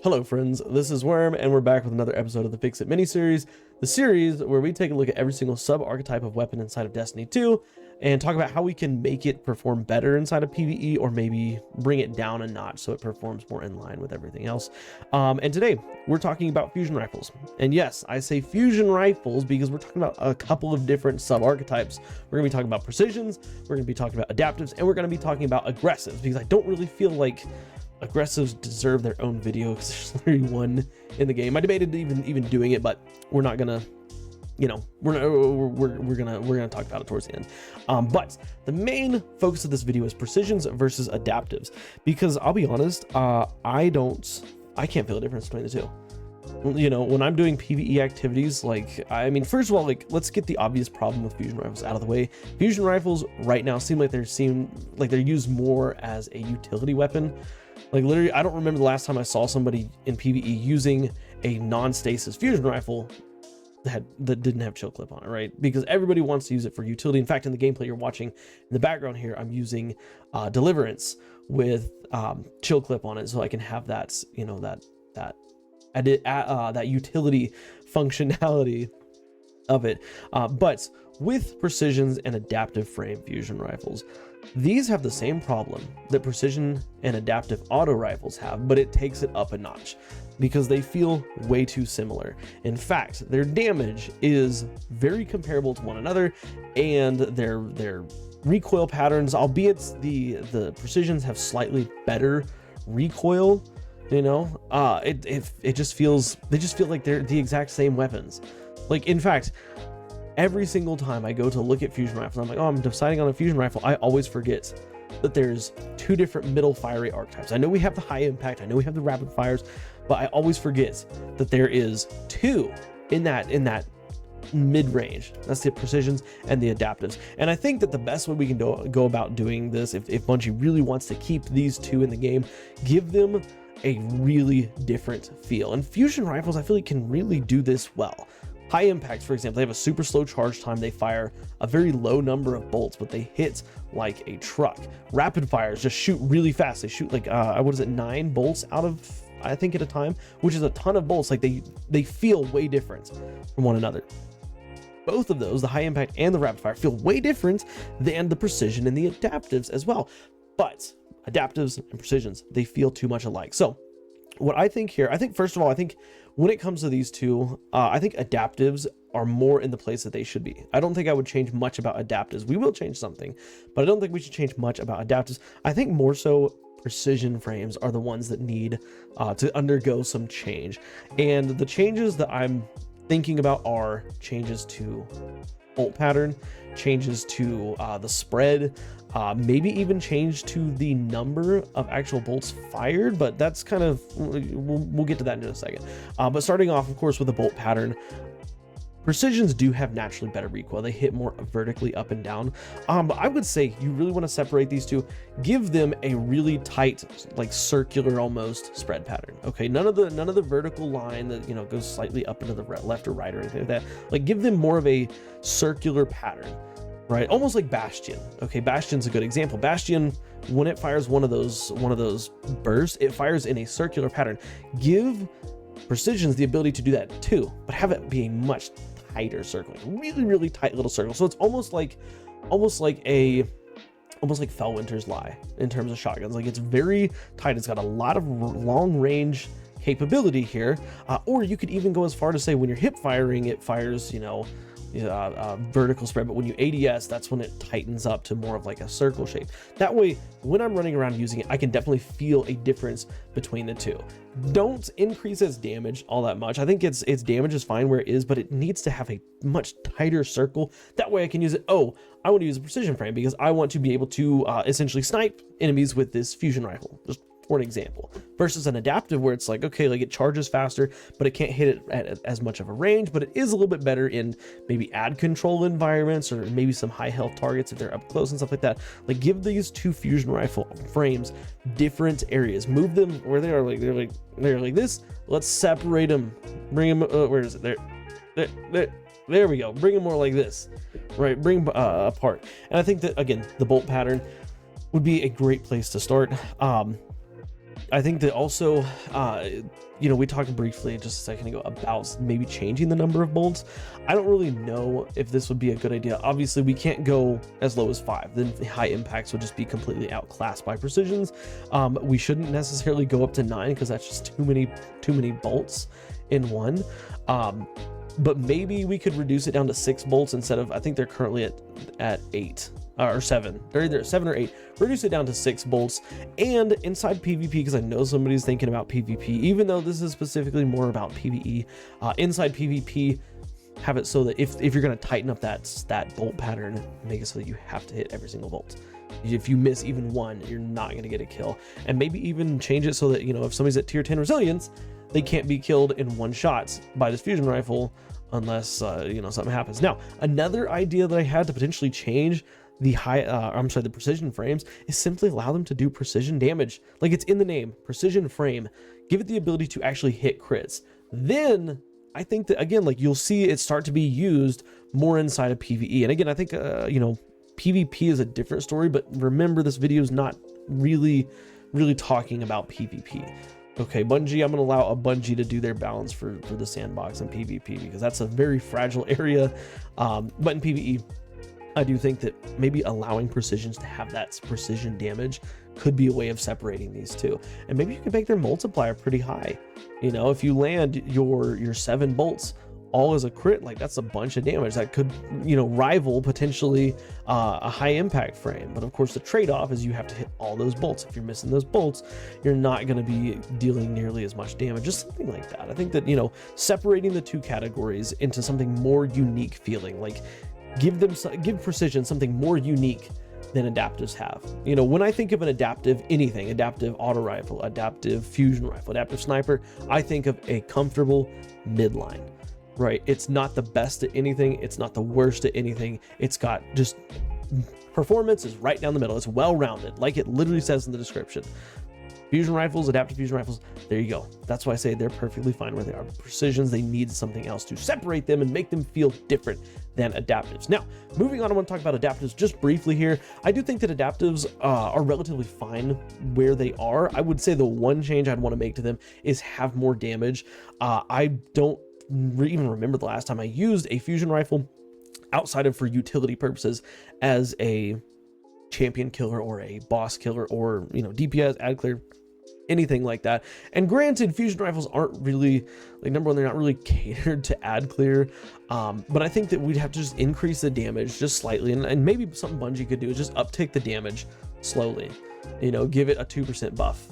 Hello friends, this is Worm, and we're back with another episode of the Fix It Miniseries, the series where we take a look at every single sub-archetype of weapon inside of Destiny 2, and talk about how we can make it perform better inside of PvE, or maybe bring it down a notch so it performs more in line with everything else. And today, we're talking about fusion rifles. And yes, I say fusion rifles because we're talking about a couple of different sub-archetypes. We're going to be talking about precisions, we're going to be talking about adaptives, and we're going to be talking about aggressives, because I don't really feel like aggressives deserve their own video because there's literally one in the game. I debated even doing it, but we're not gonna, you know, we're gonna talk about it towards the end. But the main focus of this video is precisions versus adaptives, because I'll be honest, I can't feel a difference between the two. You know, when I'm doing PvE activities, like, I mean, first of all, like, let's get the obvious problem with fusion rifles out of the way. Fusion rifles right now seem like they're used more as a utility weapon. Like, literally, I don't remember the last time I saw somebody in PvE using a non-stasis fusion rifle that didn't have chill clip on it, right? Because everybody wants to use it for utility. In fact, in the gameplay you're watching in the background here, I'm using Deliverance with chill clip on it, so I can have that, you know, that utility functionality of it. But with precisions and adaptive frame fusion rifles, these have the same problem that precision and adaptive auto rifles have, but it takes it up a notch because they feel way too similar. In fact, their damage is very comparable to one another, and their recoil patterns, albeit the precisions have slightly better recoil, you know, they just feel like they're the exact same weapons. Like, in fact, every single time I go to look at fusion rifles, I'm like, oh, I'm deciding on a fusion rifle, I always forget that there's two different middle fiery archetypes. I know we have the high impact, I know we have the rapid fires, but I always forget that there is two in that mid-range. That's the precisions and the adaptives. And I think that the best way we can go about doing this, if Bungie really wants to keep these two in the game, give them a really different feel. And fusion rifles, I feel like, can really do this well. High impacts, for example, they have a super slow charge time. They fire a very low number of bolts, but they hit like a truck. Rapid fires just shoot really fast. They shoot like, what is it, 9 bolts out of, I think, at a time, which is a ton of bolts. Like, they feel way different from one another. Both of those, the high impact and the rapid fire, feel way different than the precision and the adaptives as well. But adaptives and precisions, they feel too much alike. So what I think here, first of all, I think when it comes to these two, I think adaptives are more in the place that they should be. I don't think I would change much about adaptives. We will change something, but I don't think we should change much about adaptives. I think more so precision frames are the ones that need to undergo some change. And the changes that I'm thinking about are changes to bolt pattern, changes to the spread, maybe even change to the number of actual bolts fired, but that's kind of, we'll get to that in a second. But starting off, of course, with the bolt pattern, precisions do have naturally better recoil. They hit more vertically up and down. But I would say you really want to separate these two. Give them a really tight, like circular almost spread pattern. Okay, none of the vertical line that, you know, goes slightly up into the left or right or anything like that. Like, give them more of a circular pattern, right? Almost like Bastion. Okay, Bastion's a good example. Bastion, when it fires one of those bursts, it fires in a circular pattern. Give precisions the ability to do that too, but have it be a much tighter circle, really tight little circle. So it's almost like Fellwinter's Lie in terms of shotguns. Like, it's very tight. It's got a lot of long range capability here, or you could even go as far to say when you're hip firing, it fires, you know, vertical spread, but when you ADS, that's when it tightens up to more of like a circle shape. That way, when I'm running around using it, I can definitely feel a difference between the two. Don't increase its damage all that much. I think its damage is fine where it is, but it needs to have a much tighter circle. That way I can use it. Oh, I want to use a precision frame because I want to be able to essentially snipe enemies with this fusion rifle, just for an example, versus an adaptive where it's like, okay, like, it charges faster, but it can't hit it at as much of a range, but it is a little bit better in maybe ad control environments, or maybe some high health targets if they're up close and stuff like that. Like, give these two fusion rifle frames different areas, move them where they're like this. Let's separate them, bring them, where is it? There we go. Bring them more like this, right? Bring apart. And I think that, again, the bolt pattern would be a great place to start. I think that also, we talked briefly just a second ago about maybe changing the number of bolts. I don't really know if this would be a good idea. Obviously, we can't go as low as 5. Then the high impacts would just be completely outclassed by precisions. We shouldn't necessarily go up to 9 because that's just too many bolts in one. But maybe we could reduce it down to 6 bolts instead of, I think they're currently at 8 or 7. They're either 7 or 8. Reduce it down to 6 bolts. And inside PvP, because I know somebody's thinking about PvP, even though this is specifically more about PvE, inside PvP, have it so that if you're going to tighten up that bolt pattern, make it so that you have to hit every single bolt. If you miss even one, you're not going to get a kill. And maybe even change it so that, if somebody's at tier 10 resilience, they can't be killed in one shot by this fusion rifle unless, something happens. Now, another idea that I had to potentially change the the precision frames is simply allow them to do precision damage. Like it's in the name, precision frame. Give it the ability to actually hit crits. Then I think that, again, like you'll see it start to be used more inside of PvE. And again, I think, PvP is a different story, but remember this video is not really talking about PvP. Okay, Bungie, I'm gonna allow a Bungie to do their balance for the sandbox and PvP because that's a very fragile area. But in PvE, I do think that maybe allowing precisions to have that precision damage could be a way of separating these two. And maybe you can make their multiplier pretty high. If you land your 7 bolts all as a crit, like that's a bunch of damage that could, rival potentially a high impact frame. But of course the trade-off is you have to hit all those bolts. If you're missing those bolts, you're not going to be dealing nearly as much damage. Just something like that. I think that, separating the two categories into something more unique feeling, like give precision something more unique than adaptives have. When I think of an adaptive anything, adaptive auto rifle, adaptive fusion rifle, adaptive sniper, I think of a comfortable midline. Right? It's not the best at anything. It's not the worst at anything. It's got just performance is right down the middle. It's well-rounded, like it literally says in the description. Fusion rifles, adaptive fusion rifles, there you go. That's why I say they're perfectly fine where they are. Precisions, they need something else to separate them and make them feel different than adaptives. Now, moving on, I want to talk about adaptives just briefly here. I do think that adaptives are relatively fine where they are. I would say the one change I'd want to make to them is have more damage. I don't even remember the last time I used a fusion rifle outside of for utility purposes as a champion killer or a boss killer or DPS, ad clear, anything like that. And granted, fusion rifles aren't really, like, number one, they're not really catered to ad clear, but I think that we'd have to just increase the damage just slightly, and maybe something Bungie could do is just uptick the damage slowly. Give it a 2% buff,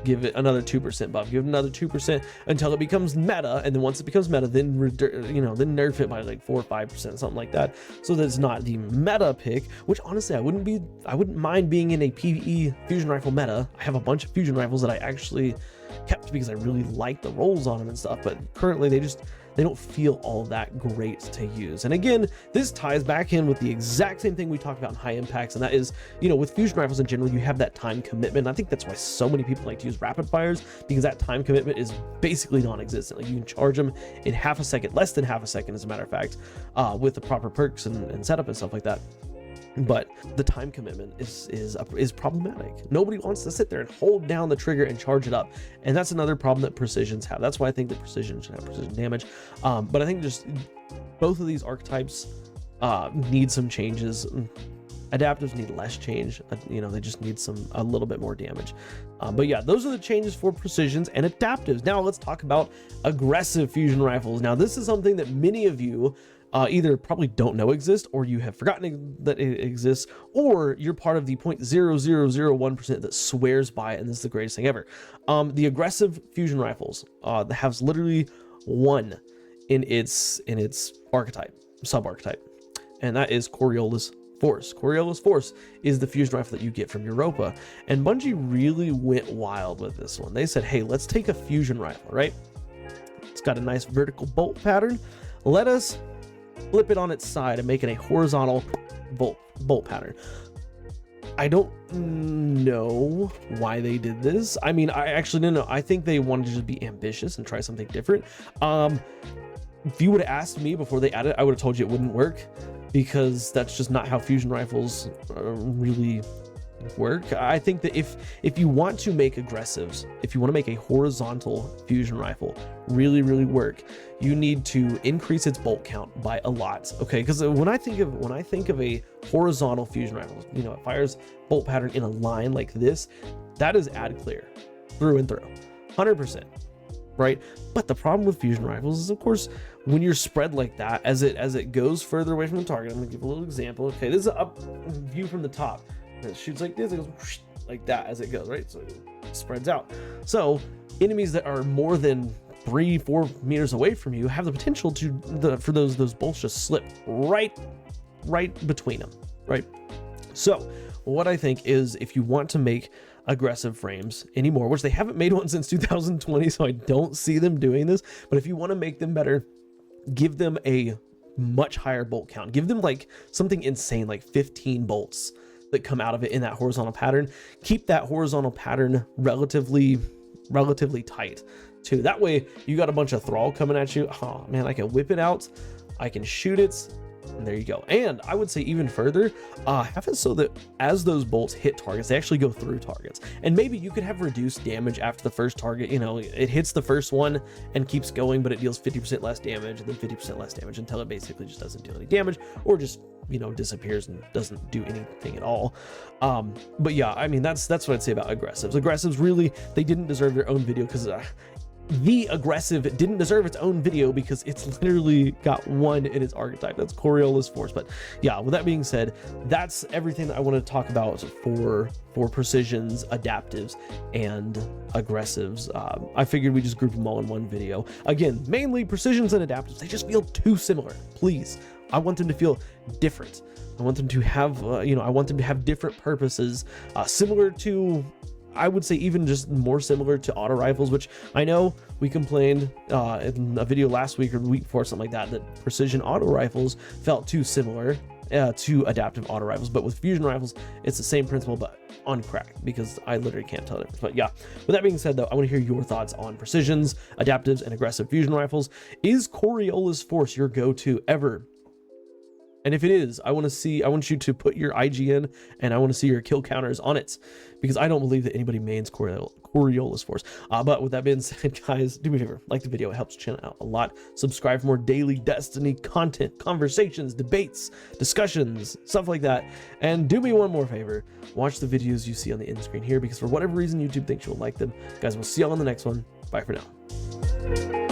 give it another 2% buff, give it another 2% until it becomes meta, and then once it becomes meta, then then nerf it by like 4 or 5%, something like that, so that it's not the meta pick. Which honestly, I wouldn't mind being in a PvE fusion rifle meta. I have a bunch of fusion rifles that I actually kept because I really like the rolls on them and stuff, but currently they don't feel all that great to use. And again, this ties back in with the exact same thing we talked about in high impacts, and that is, with fusion rifles in general, you have that time commitment. And I think that's why so many people like to use rapid fires, because that time commitment is basically non-existent. Like you can charge them in half a second, less than half a second, as a matter of fact, with the proper perks and setup and stuff like that. But the time commitment is problematic. Nobody wants to sit there and hold down the trigger and charge it up, and that's another problem that precisions have. That's why I think that precision should have precision damage. But I think just both of these archetypes need some changes. Adaptives need less change. They just need a little bit more damage. But yeah, those are the changes for precisions and adaptives. Now let's talk about aggressive fusion rifles. Now this is something that many of you either probably don't know exists, or you have forgotten that it exists, or you're part of the 0.0001% that swears by it, and this is the greatest thing ever. The aggressive fusion rifles that has literally one in its sub-archetype, and that is Coriolis Force. Coriolis Force is the fusion rifle that you get from Europa, and Bungie really went wild with this one. They said, hey, let's take a fusion rifle, right? It's got a nice vertical bolt pattern. Let us flip it on its side and make it a horizontal bolt pattern. I don't know why they did this. I mean, I actually don't know. I think they wanted to just be ambitious and try something different. If you would have asked me before they added it, I would have told you it wouldn't work, because that's just not how fusion rifles really work. I think that if you want to make aggressives, if you want to make a horizontal fusion rifle really work, you need to increase its bolt count by a lot. Okay, because when I think of a horizontal fusion rifle, you know, it fires bolt pattern in a line like this, that is ad clear through and through, 100%. Right? But the problem with fusion rifles is, of course, when you're spread like that, as it goes further away from the target. I'm gonna give a little example. Okay, this is an up view from the top. It shoots like this, it goes like that as it goes, right? So it spreads out. So enemies that are more than 3-4 meters away from you have the potential for those bolts just slip right between them, right? So what I think is, if you want to make aggressive frames anymore, which they haven't made one since 2020, so I don't see them doing this, but if you want to make them better, give them a much higher bolt count. Give them like something insane, like 15 bolts that come out of it in that horizontal pattern. Keep that horizontal pattern relatively tight too. That way you got a bunch of thrall coming at you. Oh man, I can whip it out, I can shoot it, and there you go. And I would say even further, have it so that as those bolts hit targets, they actually go through targets. And maybe you could have reduced damage after the first target. You know, it hits the first one and keeps going, but it deals 50% less damage and then 50% less damage until it basically just doesn't deal any damage, or just, you know, disappears and doesn't do anything at all. But yeah, I mean, that's what I'd say about aggressives. Aggressives, really, they didn't deserve their own video, because the aggressive didn't deserve its own video because it's literally got one in its archetype. That's Coriolis Force. But yeah, with that being said, that's everything that I want to talk about for precisions, adaptives, and aggressives. I figured we just group them all in one video. Again, mainly precisions and adaptives. They just feel too similar. Please, I want them to feel different. I want them to have, I want them to have different purposes, similar to, I would say even just more similar to auto rifles, which I know we complained in a video last week or the week before, something like that, that precision auto rifles felt too similar to adaptive auto rifles. But with fusion rifles, it's the same principle, but on crack, because I literally can't tell the difference. But yeah, with that being said though, I want to hear your thoughts on precisions, adaptives, and aggressive fusion rifles. Is Coriolis Force your go-to ever? And if it is, I want you to put your IGN and I want to see your kill counters on it, because I don't believe that anybody mains Coriolis Force. But with that being said, guys, do me a favor, like the video, it helps the channel out a lot. Subscribe for more daily Destiny content, conversations, debates, discussions, stuff like that. And do me one more favor, watch the videos you see on the end screen here, because for whatever reason YouTube thinks you'll like them. Guys, we'll see y'all on the next one. Bye for now.